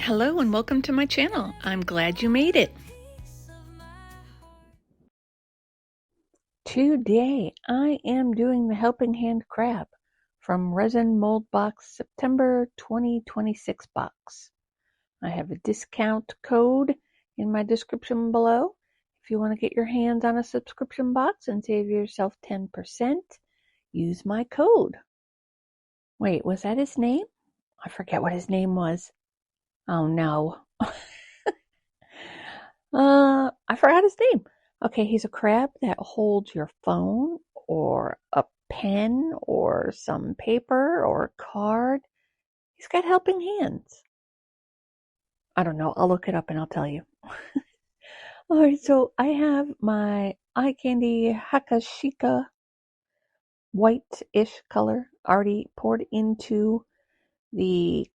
Hello and welcome to my channel. I'm glad you made it. Today I am doing the Helping Hand Crab from Resin Mold Box September 2026 box. I have a discount code in my description below. If you want to get your hands on a subscription box and save yourself 10%, use my code. Wait, was that his name? I forget what his name was. Oh no. I forgot his name. Okay, he's a crab that holds your phone or a pen or some paper or a card. He's got helping hands. I don't know. I'll look it up and I'll tell you. All right, so I have my eye candy Hakashika white-ish color already poured into the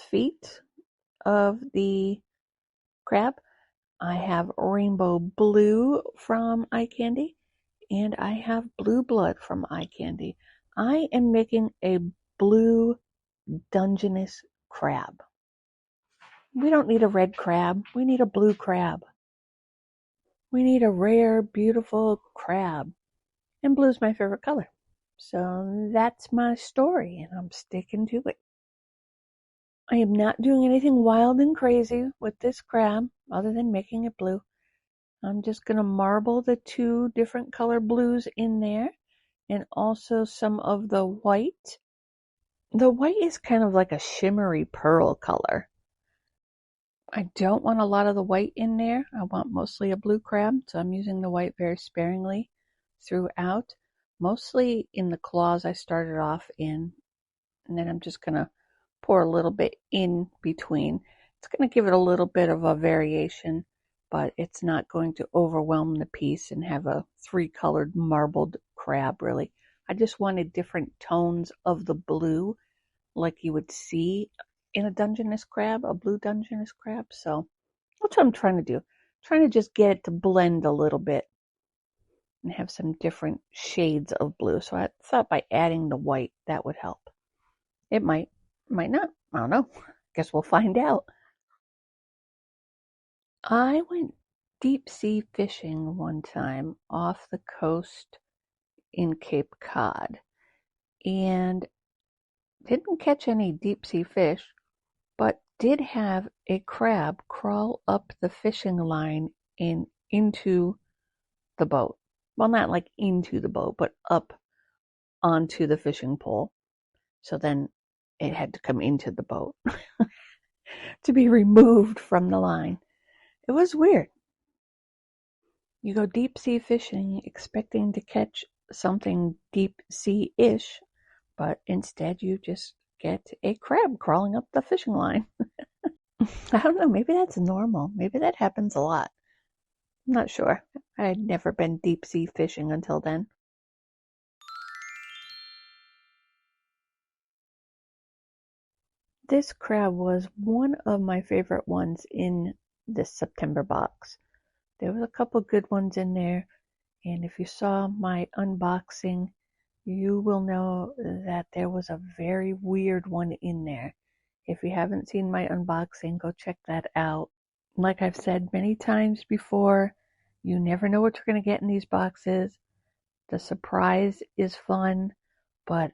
feet of the crab. I have rainbow blue from eye candy, and I have blue blood from eye candy. I am making a blue Dungeness crab. We don't need a red crab. We need a blue crab. We need a rare, beautiful crab. And blue is my favorite color. So that's my story, and I'm sticking to it. I am not doing anything wild and crazy with this crab other than making it blue. I'm just going to marble the two different color blues in there and also some of the white. The white is kind of like a shimmery pearl color. I don't want a lot of the white in there. I want mostly a blue crab, so I'm using the white very sparingly throughout. Mostly in the claws I started off in, and then I'm just going to pour a little bit in between. It's going to give it a little bit of a variation, but it's not going to overwhelm the piece and have a three-colored marbled crab, really. I just wanted different tones of the blue like you would see in a Dungeness crab, a blue Dungeness crab. So that's what I'm trying to do. I'm trying to just get it to blend a little bit and have some different shades of blue. So I thought by adding the white, that would help. It might not. I don't know. Guess we'll find out. I went deep sea fishing one time off the coast in Cape Cod and didn't catch any deep sea fish, but did have a crab crawl up the fishing line and into the boat. Well, not like into the boat, but up onto the fishing pole. So then it had to come into the boat to be removed from the line. It was weird. You go deep sea fishing expecting to catch something deep sea-ish, but instead you just get a crab crawling up the fishing line. I don't know, maybe that's normal. Maybe that happens a lot. I'm not sure. I had never been deep sea fishing until then. This crab was one of my favorite ones in this September box. There was a couple good ones in there, and if you saw my unboxing, you will know that there was a very weird one in there. If you haven't seen my unboxing, go check that out. Like I've said many times before, you never know what you're going to get in these boxes. The surprise is fun, but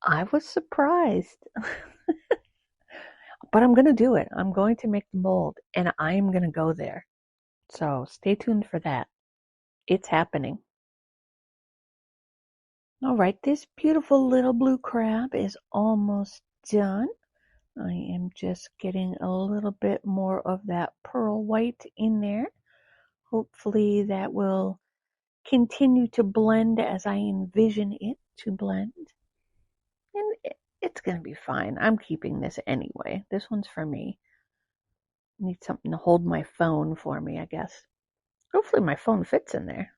I was surprised. But I'm going to do it. I'm going to make the mold, and I'm going to go there. So stay tuned for that. It's happening. All right, this beautiful little blue crab is almost done. I am just getting a little bit more of that pearl white in there. Hopefully that will continue to blend as I envision it to blend. And it's going to be fine. I'm keeping this anyway. This one's for me. I need something to hold my phone for me, I guess. Hopefully my phone fits in there.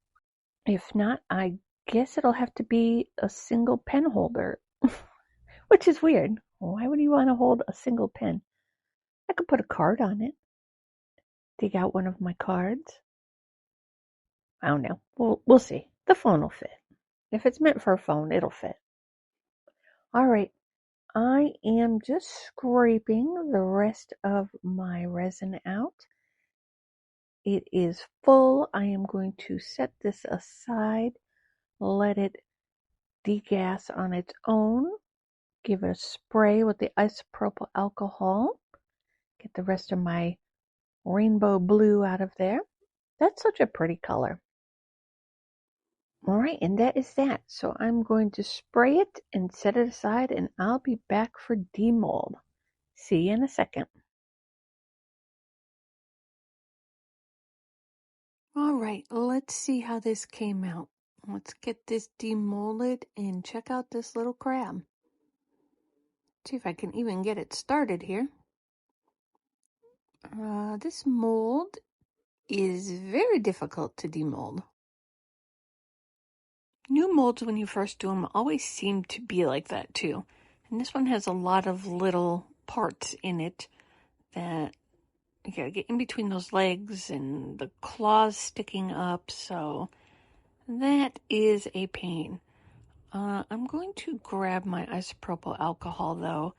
If not, I guess it'll have to be a single pen holder, which is weird. Why would you want to hold a single pen? I could put a card on it. Dig out one of my cards. I don't know. We'll see. The phone will fit. If it's meant for a phone, it'll fit. All right. I am just scraping the rest of my resin out. It is full. I am going to set this aside, let it degas on its own, give it a spray with the isopropyl alcohol, get the rest of my rainbow blue out of there. That's such a pretty color. All right, and that is that. So I'm going to spray it and set it aside, and I'll be back for demold. See you in a second. All right, let's see how this came out. Let's get this demolded and check out this little crab. See if I can even get it started here. This mold is very difficult to demold. New molds, when you first do them, always seem to be like that too. And this one has a lot of little parts in it that you gotta get in between those legs and the claws sticking up, so that is a pain. I'm going to grab my isopropyl alcohol though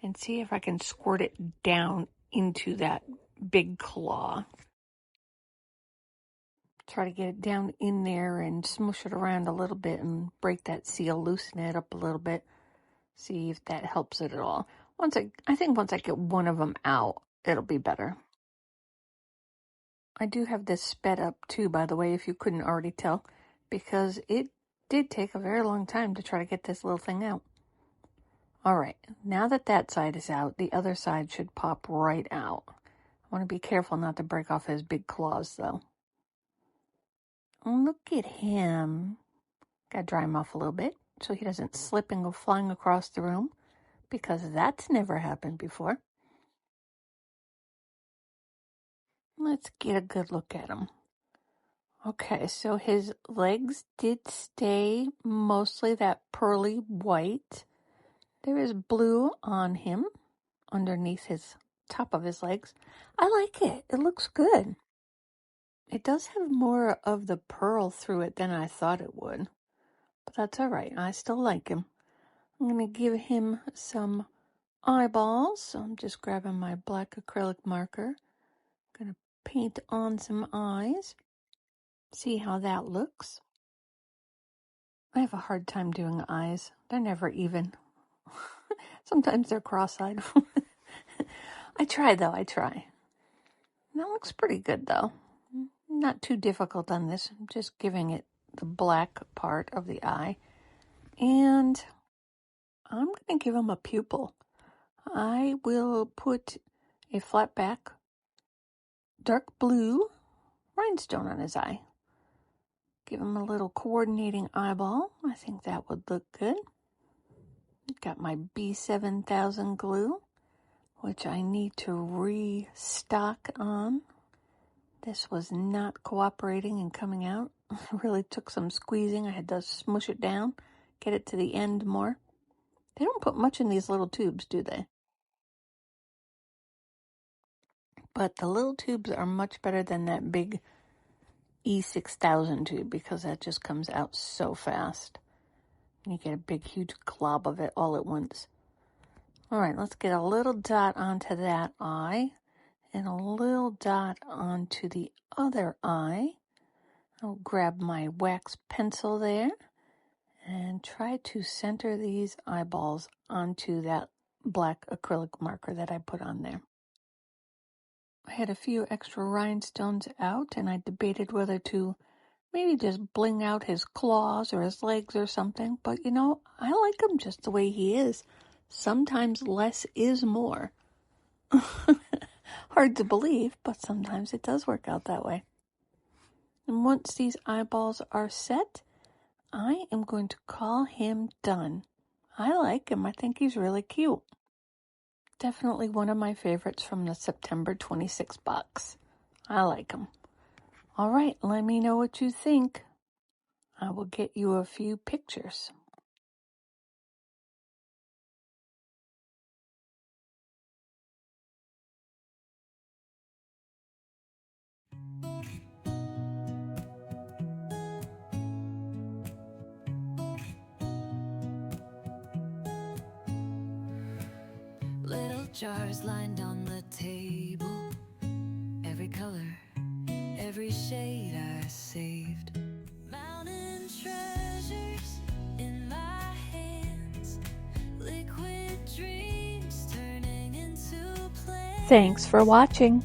and see if I can squirt it down into that big claw. Try to get it down in there and smush it around a little bit and break that seal, loosen it up a little bit, see if that helps it at all. I think once I get one of them out, it'll be better. I do have this sped up too, by the way, if you couldn't already tell, because it did take a very long time to try to get this little thing out. All right, now that that side is out, the other side should pop right out. I want to be careful not to break off his big claws, though. Look at him. Got to dry him off a little bit so he doesn't slip and go flying across the room, because that's never happened before. Let's get a good look at him. Okay, so his legs did stay mostly that pearly white. There is blue on him underneath his top of his legs. I like it. It looks good. It does have more of the pearl through it than I thought it would, but that's all right. I still like him. I'm going to give him some eyeballs. So I'm just grabbing my black acrylic marker. I'm going to paint on some eyes. See how that looks. I have a hard time doing eyes. They're never even. Sometimes they're cross-eyed. I try, though. I try. That looks pretty good, though. Not too difficult on this. I'm just giving it the black part of the eye. And I'm going to give him a pupil. I will put a flat back dark blue rhinestone on his eye. Give him a little coordinating eyeball. I think that would look good. Got my B7000 glue, which I need to restock on. This was not cooperating and coming out. It really took some squeezing. I had to smush it down, get it to the end more. They don't put much in these little tubes, do they? But the little tubes are much better than that big E6000 tube, because that just comes out so fast. You get a big, huge glob of it all at once. All right, let's get a little dot onto that eye and a little dot onto the other eye. I'll grab my wax pencil there and try to center these eyeballs onto that black acrylic marker that I put on there. I had a few extra rhinestones out, and I debated whether to maybe just bling out his claws or his legs or something, but I like him just the way he is. Sometimes less is more. Hard to believe, but sometimes it does work out that way. And once these eyeballs are set, I am going to call him done. I like him. I think he's really cute. Definitely one of my favorites from the September 26 box. I like him. All right, let me know what you think. I will get you a few pictures. Little jars lined on the table, every color, every shade I saved. Mountain treasures in my hands, liquid dreams turning into plans. Thanks for watching.